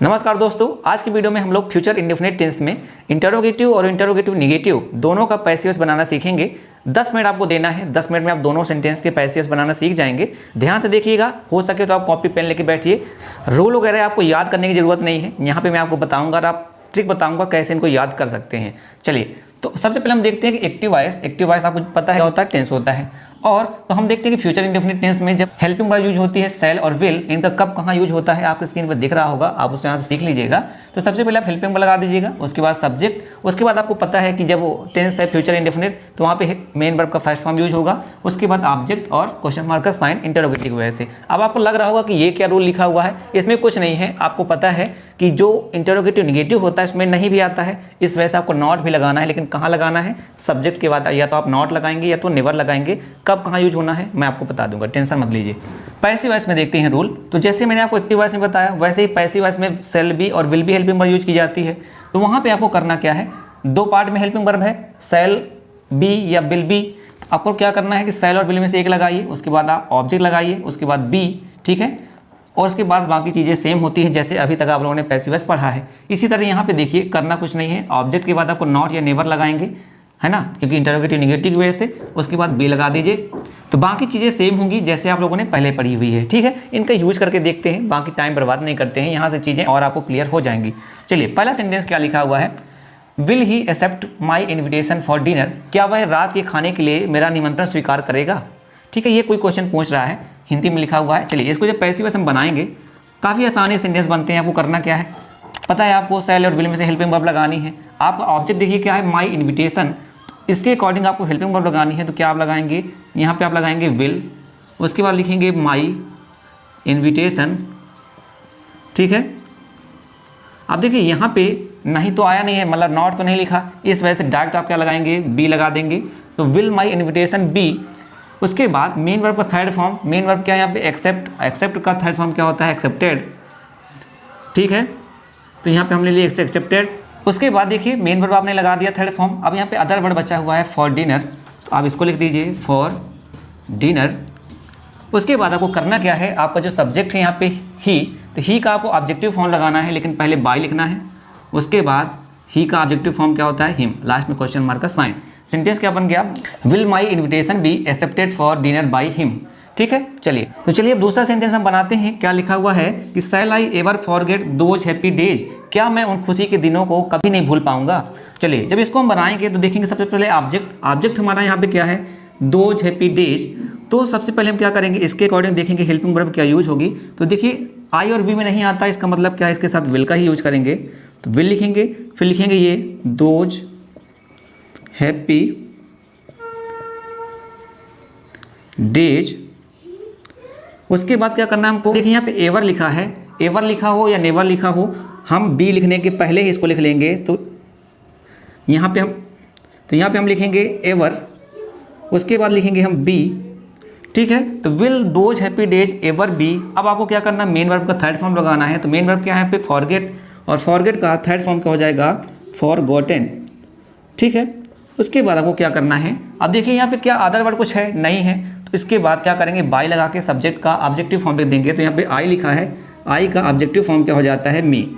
नमस्कार दोस्तों, आज की वीडियो में हम लोग फ्यूचर इंडेफिनिट टेंस में इंटरोगेटिव और इंटरोगेटिव नेगेटिव दोनों का पैसिव्स बनाना सीखेंगे। 10 मिनट आपको देना है। 10 मिनट में आप दोनों सेंटेंस के पैसिव्स बनाना सीख जाएंगे। ध्यान से देखिएगा, हो सके तो आप कॉपी पेन लेके बैठिए। रूल वगैरह आपको याद करने की जरूरत नहीं है। यहाँ पे मैं आपको बताऊंगा और आप ट्रिक बताऊंगा कैसे इनको याद कर सकते हैं। चलिए, तो सबसे पहले हम देखते हैं कि एक्टिव वॉइस आपको पता है क्या होता है, टेंस होता है। और तो हम देखते हैं कि फ्यूचर इंडेफिनिट टेंस में जब हेल्पिंग वर्ब यूज होती है सेल और विल, इनका कब कहाँ यूज होता है आपकी स्क्रीन पर दिख रहा होगा, आप उसको यहाँ से सीख लीजिएगा। तो सबसे पहले आप हेल्पिंग वर्ब लगा दीजिएगा, उसके बाद सब्जेक्ट, उसके बाद आपको पता है कि जब टेंस है फ्यूचर इंडेफिनिट तो वहाँ पे मेन वर्ब का फर्स्ट फॉर्म यूज होगा, उसके बाद ऑब्जेक्ट और क्वेश्चन मार्क का साइन इंटरोगेटिव वजह से। अब आपको लग रहा होगा कि ये क्या रूल लिखा हुआ है, इसमें कुछ नहीं है। आपको पता है कि जो इंटरोगेटिव निगेटिव होता है इसमें नहीं भी आता है, इस वजह से आपको नॉट भी लगाना है। लेकिन कहाँ लगाना है, सब्जेक्ट के बाद या तो आप नॉट लगाएंगे या तो नेवर लगाएंगे। कब कहाँ यूज होना है मैं आपको बता दूंगा, टेंशन मत लीजिए। पैसिव वॉइस में देखते हैं रूल। तो जैसे मैंने आपको एक्टिव वॉइस में बताया वैसे ही पैसिव वॉइस में सेल बी और will be helping verb use की जाती है। तो वहाँ पे आपको करना क्या है, दो पार्ट में हेल्पिंग वर्ब है, सेल बी या विल बी। आपको क्या करना है कि सेल और विल में से एक लगाइए, उसके बाद आप ऑब्जेक्ट लगाइए, उसके बाद बी, ठीक है। और उसके बाद बाकी चीज़ें सेम होती हैं जैसे अभी तक आप लोगों ने पैसिव वॉइस पढ़ा है। इसी तरह यहाँ पे देखिए, करना कुछ नहीं है। ऑब्जेक्ट के बाद आपको नॉट या नेवर लगाएंगे, है ना, क्योंकि इंटरोगेटिव निगेटिव वजह से। उसके बाद बी लगा दीजिए। तो बाकी चीज़ें सेम होंगी जैसे आप लोगों ने पहले पढ़ी हुई है, ठीक है। इनका यूज करके देखते हैं, बाकी टाइम बर्बाद नहीं करते हैं, यहाँ से चीज़ें और आपको क्लियर हो जाएंगी। चलिए, पहला सेंटेंस क्या लिखा हुआ है, will he accept my invitation for dinner, क्या वह रात के खाने के लिए मेरा निमंत्रण स्वीकार करेगा। ठीक है, ये कोई क्वेश्चन पूछ रहा है, हिंदी में लिखा हुआ है। चलिए, इसको जब पैसिव वॉइस हम बनाएंगे काफ़ी आसानी सेंटेंस बनते हैं। आपको करना क्या है पता है, आपको सेल और विल में से हेल्पिंग वर्ब लगानी है। आपका ऑब्जेक्ट देखिए क्या है, माई इन्विटेशन। इसके अकॉर्डिंग आपको हेल्पिंग वर्ब लगानी है। तो क्या आप लगाएंगे, यहाँ पे आप लगाएंगे विल, उसके बाद लिखेंगे माई इन्विटेशन, ठीक है। अब देखिए यहाँ पे नहीं तो आया नहीं है, मतलब नॉट तो नहीं लिखा, इस वजह से डायरेक्ट आप क्या लगाएंगे, बी लगा देंगे। तो विल माई इन्विटेशन बी। उसके बाद मेन वर्ब का थर्ड फॉर्म, मेन वर्ब क्या है यहाँ पे, एक्सेप्ट। एक्सेप्ट का थर्ड फॉर्म क्या होता है, एक्सेप्टेड, ठीक है। तो यहाँ पे हमने लिए एक्सेप्टेड। उसके बाद देखिए मेन वर्ब आपने लगा दिया थर्ड फॉर्म। अब यहाँ पे अदर वर्ड बचा हुआ है फॉर डिनर, तो आप इसको लिख दीजिए फॉर डिनर। उसके बाद आपको करना क्या है, आपका जो सब्जेक्ट है यहाँ पे ही, तो ही का आपको ऑब्जेक्टिव फॉर्म लगाना है, लेकिन पहले बाय लिखना है। उसके बाद ही का ऑब्जेक्टिव फॉर्म क्या होता है, हिम, लास्ट में क्वेश्चन मार्क का साइन। सेंटेंस क्या बन गया, will my invitation be accepted for dinner by him, ठीक है। चलिए, तो चलिए अब दूसरा सेंटेंस हम बनाते हैं। क्या लिखा हुआ है कि shall I ever forget those happy days, क्या मैं उन खुशी के दिनों को कभी नहीं भूल पाऊंगा। चलिए, जब इसको हम बनाएंगे तो देखेंगे सबसे पहले ऑब्जेक्ट हमारा यहाँ पे क्या है, दोज हैप्पी डेज। तो सबसे पहले हम क्या करेंगे, इसके अकॉर्डिंग देखेंगे हेल्पिंग वर्ब क्या यूज होगी। तो देखिए आई और बी में नहीं आता, इसका मतलब क्या है, इसके साथ विल का ही यूज करेंगे। तो विल लिखेंगे, फिर लिखेंगे ये दोज हैप्पी डेज। उसके बाद क्या करना है हमको, देखिए यहाँ पे एवर लिखा है, एवर लिखा हो या नेवर लिखा हो, हम बी लिखने के पहले ही इसको लिख लेंगे। तो यहाँ पे हम लिखेंगे एवर, उसके बाद लिखेंगे हम बी, ठीक है। तो will those happy days ever be. अब आपको क्या करना है, मेन वर्ब का थर्ड फॉर्म लगाना है। तो मेन वर्ब क्या है यहाँ पे, फॉरगेट, और फॉरगेट का थर्ड फॉर्म क्या हो जाएगा, फॉरगॉटन, ठीक है। उसके बाद आपको क्या करना है, अब देखिए यहाँ पे क्या अदर वर्ड कुछ है, नहीं है। तो इसके बाद क्या करेंगे, बाय लगा के सब्जेक्ट का ऑब्जेक्टिव फॉर्म लिख देंगे। तो यहाँ पे आई लिखा है, आई का ऑब्जेक्टिव फॉर्म क्या हो जाता है, मी,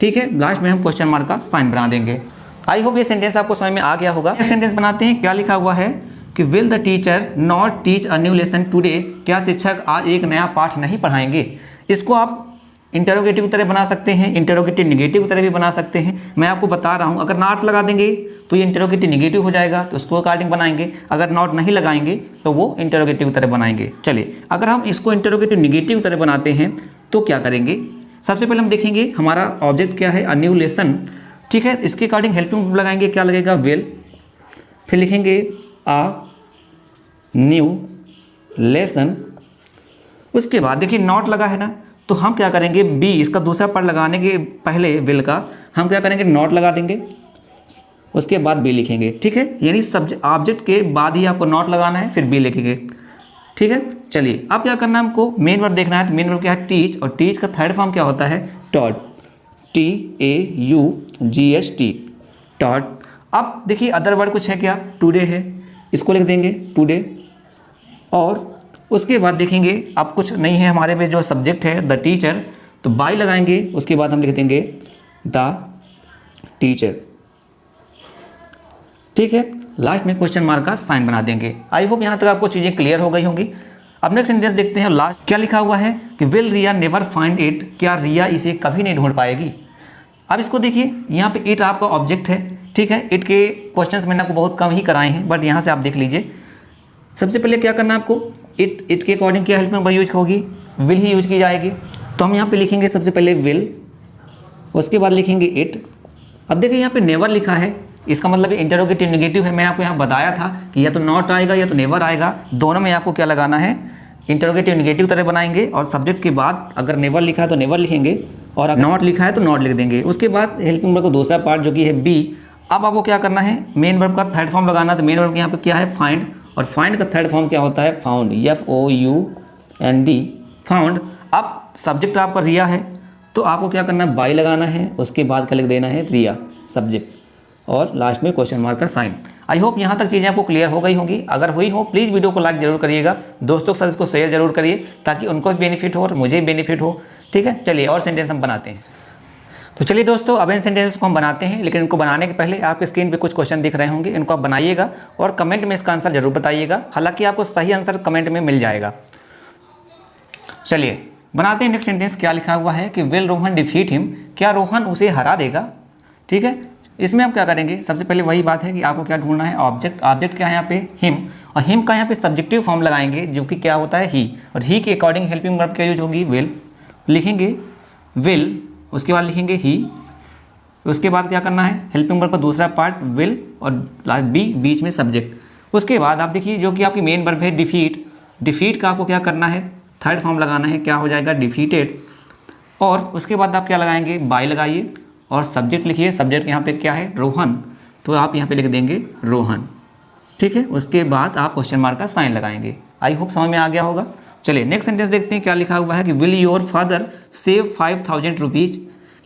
ठीक है। लास्ट में हम क्वेश्चन मार्क का साइन बना देंगे। आई होप ये सेंटेंस आपको समझ में आ गया होगा। नेक्स्ट सेंटेंस बनाते हैं। क्या लिखा हुआ है कि will the teacher not teach a new lesson today, क्या शिक्षक आज एक नया पाठ नहीं पढ़ाएंगे। इसको आप इंटरोगेटिव तरह बना सकते हैं, इंटरोगेटिव निगेटिव तरह भी बना सकते हैं। मैं आपको बता रहा हूँ, अगर नॉट लगा देंगे तो ये इंटरोगेटिव निगेटिव हो जाएगा, तो उसको अकॉर्डिंग बनाएंगे। अगर नॉट नहीं लगाएंगे तो वो इंटरोगेटिव तरह बनाएंगे। चलिए, अगर हम इसको इंटरोगेटिव निगेटिव तरह बनाते हैं तो क्या करेंगे, सबसे पहले हम देखेंगे हमारा ऑब्जेक्ट क्या है, अ न्यू लेसन, ठीक है। इसके अकॉर्डिंग हेल्पिंग लगाएंगे, क्या लगेगा, विल, फिर लिखेंगे आ न्यू लेसन। उसके बाद देखिए नॉट लगा है ना, तो हम क्या करेंगे, बी, इसका दूसरा पार्ट लगाने के पहले विल का हम क्या करेंगे, नॉट लगा देंगे, उसके बाद बी लिखेंगे, ठीक है। यानी सब्जेक्ट ऑब्जेक्ट के बाद ही आपको नॉट लगाना है, फिर बी लिखेंगे, ठीक है। चलिए, अब क्या करना है हमको, मेन वर्ब देखना है। तो मेन वर्ब क्या है, टीच, और टीच का थर्ड फॉर्म क्या होता है, टॉट, TAUGHT, टॉट। अब देखिए अदर वर्ड कुछ है क्या, टुडे है, इसको लिख देंगे टुडे। और उसके बाद देखेंगे अब कुछ नहीं है हमारे में, जो सब्जेक्ट है द टीचर, तो बाय लगाएंगे, उसके बाद हम लिख देंगे द टीचर। ठीक है, लास्ट में क्वेश्चन मार्क का साइन बना देंगे। आई होप यहाँ तक आपको चीज़ें क्लियर हो गई होंगी। अब नेक्स्ट सेंटेंस देखते हैं। लास्ट क्या लिखा हुआ है कि will Riya never find it, क्या रिया इसे कभी नहीं ढूंढ पाएगी। अब इसको देखिए, यहाँ पे इट आपका ऑब्जेक्ट है। ठीक है, इट के क्वेश्चंस मैंने आपको बहुत कम ही कराए हैं, बट यहाँ से आप देख लीजिए। सबसे पहले क्या करना है आपको, इट के अकॉर्डिंग क्या हेल्पिंग वर्ब यूज होगी, विल ही यूज की जाएगी। तो हम यहाँ पे लिखेंगे सबसे पहले विल, उसके बाद लिखेंगे इट। अब देखिए यहाँ पे नेवर लिखा है, इसका मतलब इंटरोगेटिव नेगेटिव है। मैंने आपको यहाँ बताया था कि या तो नॉट आएगा या तो नेवर आएगा, दोनों में आपको क्या लगाना है, इंटरोगेटिव नेगेटिव तरह बनाएंगे। और सब्जेक्ट के बाद अगर नेवर लिखा है तो नेवर लिखेंगे, और अगर नॉट लिखा है तो नॉट लिख देंगे। उसके बाद हेल्पिंग वर्ब का दूसरा पार्ट जो कि है बी। अब आपको क्या करना है, मेन वर्ब का थर्ड फॉर्म लगाना। तो मेन वर्ब यहाँ पे क्या है, फाइंड, और फाइंड का थर्ड फॉर्म क्या होता है, फाउंड, FOUND, फाउंड। अब सब्जेक्ट आपका रिया है, तो आपको क्या करना है, बाय लगाना है, उसके बाद क्या लिख देना है, रिया सब्जेक्ट, और लास्ट में क्वेश्चन मार्क का साइन। आई होप यहाँ तक चीज़ें आपको क्लियर हो गई होंगी। अगर हुई हो प्लीज़ वीडियो को लाइक जरूर करिएगा, दोस्तों के साथ इसको शेयर जरूर करिए, ताकि उनको भी बेनिफिट हो और मुझे भी बेनिफिट हो। ठीक है, चलिए और सेंटेंस हम बनाते हैं। तो चलिए दोस्तों, अब इन सेंटेंसेस को हम बनाते हैं, लेकिन इनको बनाने के पहले आपके स्क्रीन पे कुछ क्वेश्चन दिख रहे होंगे, इनको आप बनाइएगा और कमेंट में इसका आंसर जरूर बताइएगा। हालांकि आपको सही आंसर कमेंट में मिल जाएगा। चलिए बनाते हैं नेक्स्ट सेंटेंस। क्या लिखा हुआ है कि विल रोहन डिफीट हिम, क्या रोहन उसे हरा देगा। ठीक है, इसमें आप क्या करेंगे, सबसे पहले वही बात है कि आपको क्या ढूंढना है, ऑब्जेक्ट। ऑब्जेक्ट क्या है यहाँ पे, हिम, और हिम का यहाँ पे सब्जेक्टिव फॉर्म लगाएंगे जो कि क्या होता है, ही, और ही के अकॉर्डिंग हेल्पिंग वर्ब क्या यूज होगी, विल। लिखेंगे विल, उसके बाद लिखेंगे ही, उसके बाद क्या करना है, हेल्पिंग वर्ब का दूसरा पार्ट विल, और बी बीच में सब्जेक्ट। उसके बाद आप देखिए जो कि आपकी मेन वर्ब है डिफीट, डिफीट का आपको क्या करना है, थर्ड फॉर्म लगाना है, क्या हो जाएगा, डिफीटेड। और उसके बाद आप क्या लगाएंगे, बाय लगाइए, और सब्जेक्ट लिखिए, सब्जेक्ट यहाँ पे क्या है, रोहन, तो आप यहाँ पे लिख देंगे रोहन। ठीक है, उसके बाद आप क्वेश्चन मार्क का साइन लगाएंगे। आई होप समझ में आ गया होगा। चलिए नेक्स्ट सेंटेंस देखते हैं। क्या लिखा हुआ है कि will your father save 5000 rupees,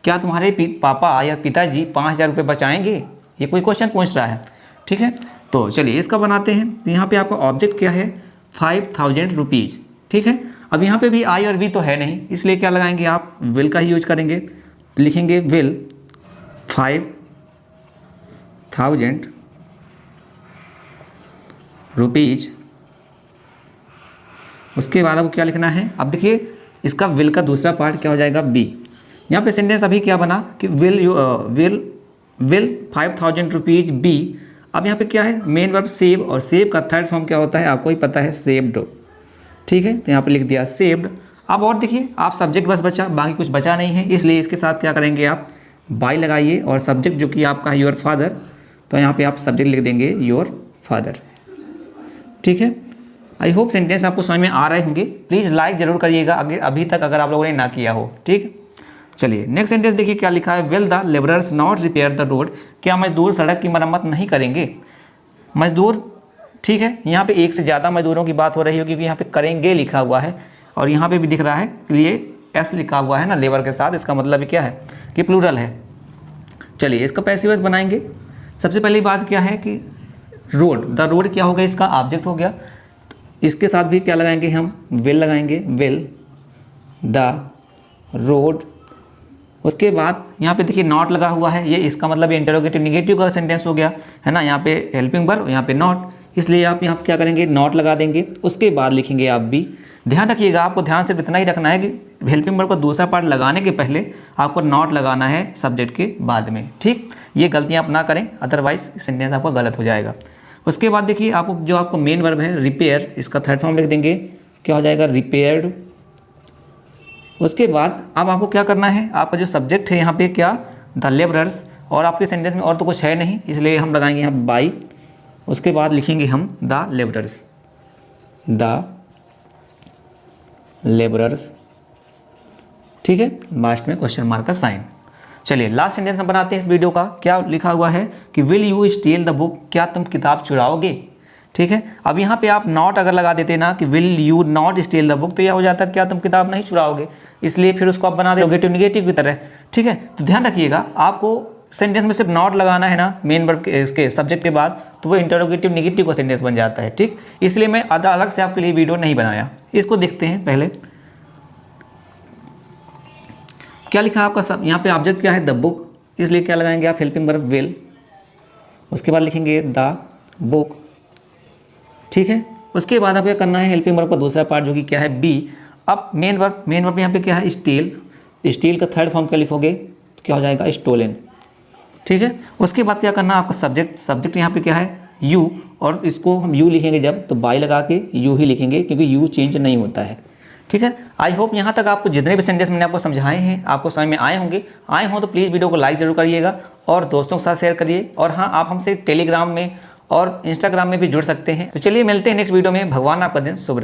क्या तुम्हारे पापा या पिताजी 5000 रुपये बचाएंगे। ये कोई क्वेश्चन पूछ रहा है। ठीक है, तो चलिए इसका बनाते हैं। तो यहाँ पे आपका ऑब्जेक्ट क्या है, 5000 रुपीज़। ठीक है, अब यहाँ पे भी आई और वी तो है नहीं, इसलिए क्या लगाएंगे आप, विल का ही यूज करेंगे। लिखेंगे विल 5000 रुपीज़। उसके बाद आपको क्या लिखना है, अब देखिए इसका विल का दूसरा पार्ट क्या हो जाएगा, बी। यहाँ पे सेंटेंस अभी क्या बना कि विल 5000 रुपीज़ बी। अब यहाँ पे क्या है, मेन वर्ब सेव, और सेव का थर्ड फॉर्म क्या होता है, आपको ही पता है, सेव्ड। ठीक है, तो यहाँ पे लिख दिया सेव्ड। अब और देखिए आप सब्जेक्ट बस बचा, बाकी कुछ बचा नहीं है, इसलिए इसके साथ क्या करेंगे आप, बाय लगाइए, और सब्जेक्ट जो कि आपका है योर फादर, तो यहाँ पे आप सब्जेक्ट लिख देंगे योर फादर। ठीक है, आई होप सेंटेंस आपको समझ में आ रहे होंगे। प्लीज़ लाइक जरूर करिएगा अभी तक अगर आप लोगों ने ना किया हो। ठीक, चलिए नेक्स्ट सेंटेंस देखिए क्या लिखा है, will the labourers not repair the road, क्या मजदूर सड़क की मरम्मत नहीं करेंगे। मजदूर, ठीक है, यहाँ पे एक से ज़्यादा मजदूरों की बात हो रही है, क्योंकि यहाँ पे करेंगे लिखा हुआ है, और यहाँ पे भी दिख रहा है ये एस लिखा हुआ है ना लेबर के साथ, इसका मतलब क्या है कि प्लूरल है। चलिए इसका पैसिव वॉइस बनाएंगे। सबसे पहली बात क्या है कि रोड, द रोड क्या होगा, इसका ऑब्जेक्ट हो गया, इसके साथ भी क्या लगाएंगे हम, विल लगाएंगे, विल द रोड। उसके बाद यहाँ पे देखिए नॉट लगा हुआ है, ये इसका मतलब इंटरोगेटिव नेगेटिव का सेंटेंस हो गया है ना, यहाँ पे हेल्पिंग वर्ब, यहाँ पे नॉट, इसलिए आप यहाँ क्या करेंगे, नॉट लगा देंगे। उसके बाद लिखेंगे आप बी। ध्यान रखिएगा, आपको ध्यान सिर्फ इतना ही रखना है कि हेल्पिंग वर्ब का दूसरा पार्ट लगाने के पहले आपको नॉट लगाना है सब्जेक्ट के बाद में। ठीक, ये गलतियाँ आप ना करें, अदरवाइज सेंटेंस आपका गलत हो जाएगा। उसके बाद देखिए आपको जो आपको मेन वर्ब है रिपेयर, इसका थर्ड फॉर्म लिख देंगे, क्या हो जाएगा, रिपेयर्ड। उसके बाद अब आपको क्या करना है, आपका जो सब्जेक्ट है यहाँ पे क्या, द लेबरर्स, और आपके सेंटेंस में और तो कुछ है नहीं, इसलिए हम लगाएंगे यहाँ बाई। उसके बाद लिखेंगे हम द लेबरर्स, द लेबरर्स। ठीक है, लास्ट में क्वेश्चन मार्क का साइन। चलिए लास्ट सेंटेंस हम बनाते हैं इस वीडियो का। क्या लिखा हुआ है कि will you steel the book, क्या तुम किताब चुराओगे। ठीक है, अब यहाँ पे आप नॉट अगर लगा देते ना कि will you not steel the book, तो यह हो जाता क्या तुम किताब नहीं चुराओगे, इसलिए फिर उसको आप बना देंगे निगेटिव की तरह। ठीक है, तो ध्यान रखिएगा, आपको सेंटेंस में सिर्फ नॉट लगाना है ना मेन वर्ब के इसके सब्जेक्ट के बाद, तो वो इंटरोगेटिव निगेटिव का सेंटेंस बन जाता है। ठीक, इसलिए मैं अलग से आपके लिए वीडियो नहीं बनाया। इसको देखते हैं पहले। क्या लिखा है आपका सब, यहाँ पे ऑब्जेक्ट क्या है द बुक, इसलिए क्या लगाएंगे आप हेल्पिंग वर्ब विल। उसके बाद लिखेंगे द बुक, ठीक है। उसके बाद आपको करना है हेल्पिंग वर्ब का दूसरा पार्ट जो कि क्या है बी। अब मेन वर्ब यहाँ पे क्या है स्टील, स्टील का थर्ड फॉर्म क्या लिखोगे तो क्या हो जाएगा स्टोलन, ठीक है। उसके बाद क्या करना है आपका सब्जेक्ट यहाँ पे क्या है यू, और इसको हम यू लिखेंगे जब तो बाई लगा के यू ही लिखेंगे क्योंकि यू चेंज नहीं होता है, ठीक है। आई होप यहाँ तक आपको जितने भी सेंटेंस मैंने आपको समझाए हैं आपको समझ में आए होंगे। आए हों तो प्लीज़ वीडियो को लाइक जरूर करिएगा और दोस्तों के साथ शेयर करिए। और हाँ, आप हमसे टेलीग्राम में और इंस्टाग्राम में भी जुड़ सकते हैं। तो चलिए मिलते हैं नेक्स्ट वीडियो में। भगवान आपका दिन शुभ रहे।